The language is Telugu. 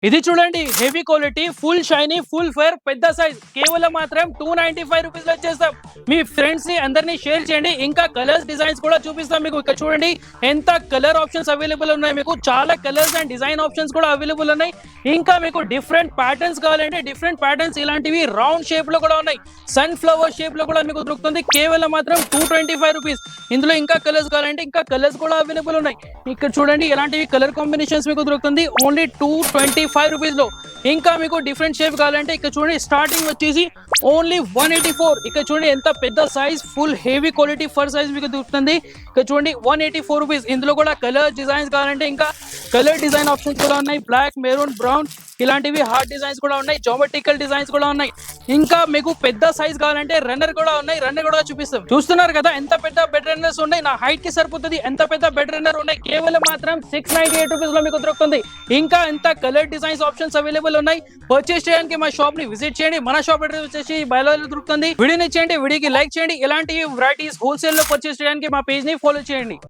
ఇది చూడండి heavy quality full shiny full fire పెద్ద సైజ్ కేవలం మాత్రం 295 రూపీస్ లో వచ్చేస్తాం. మీ ఫ్రెండ్స్ ని అందరినీ షేర్ చేయండి. ఇంకా కలర్స్ డిజైన్స్ కూడా చూపిస్తాం మీకు. ఇక్కడ చూడండి ఎంత కలర్ ఆప్షన్స్ అవైలబుల్ ఉన్నాయి. మీకు చాలా కలర్స్ అండ్ డిజైన్ ఆప్షన్స్ కూడా అవైలబుల్ ఉన్నాయి. ఇంకా మీకు డిఫరెంట్ ప్యాటర్న్స్ కావాలంటే డిఫరెంట్ ప్యాటర్న్స్ ఇలాంటివి రౌండ్ షేప్ లో కూడా ఉన్నాయి. సన్ ఫ్లవర్ షేప్ లో కూడా మీకు దొరుకుతుంది. కేవలం మాత్రం 225 రూపీస్. ఇందులో ఇంకా కలర్స్ కావాలంటే ఇంకా కలర్స్ కూడా అవైలబుల్ ఉన్నాయి. ఇక్కడ చూడండి ఇలాంటివి కలర్ కాంబినేషన్స్ మీకు దొరుకుతుంది ఓన్లీ 225 రూపీస్ లో. ఇంకా మీకు డిఫరెంట్ షేప్ కావాలంటే ఇక్కడ చూడండి స్టార్టింగ్ వచ్చేసి ఓన్లీ 184. ఇక్కడ చూడండి ఎంత పెద్ద size full heavy quality for size మీకు దొరుకుతుంది. ఇక్కడ చూడండి 184 రూపీస్. ఇందులో కూడా కలర్ డిజైన్స్ కావాలంటే ఇంకా కలర్ డిజైన్ ఆప్షన్స్ కూడా ఉన్నాయి. బ్లాక్, మెరూన్, బ్రౌన్ ఇలాంటివి హార్డ్ డిజైన్స్ కూడా ఉన్నాయి. జోమెట్రికల్ డిజైన్స్ కూడా ఉన్నాయి. ఇంకా మీకు పెద్ద సైజ్ కావాలంటే రన్నర్ కూడా ఉన్నాయి. రన్నర్ కూడా చూపిస్తాం. చూస్తున్నారు కదా ఎంత పెద్ద బెడ్ రన్నర్స్ ఉన్నాయి. నా హైట్ కి సరిపోతుంది ఎంత పెద్ద బెడ్ రన్నర్ ఉన్నాయి. కేవలం మాత్రం 698 రూపీస్ లో మీకు దొరుకుతుంది. ఇంకా ఎంత కలర్ డిజైన్స్ ఆప్షన్స్ అవైలబుల్ ఉన్నాయి. పర్చేస్ చేయడానికి మా షాప్ ని విజిట్ చేయండి. మన షాప్ అడ్రస్ వచ్చేసి బయలులో దొరుకుతుంది. వీడియోని చేయండి, వీడియోకి లైక్ చేయండి. ఇలాంటి వెరైటీస్ హోల్సేల్ లో పర్చేస్ చేయడానికి మా పేజ్ ని ఫాలో చేయండి.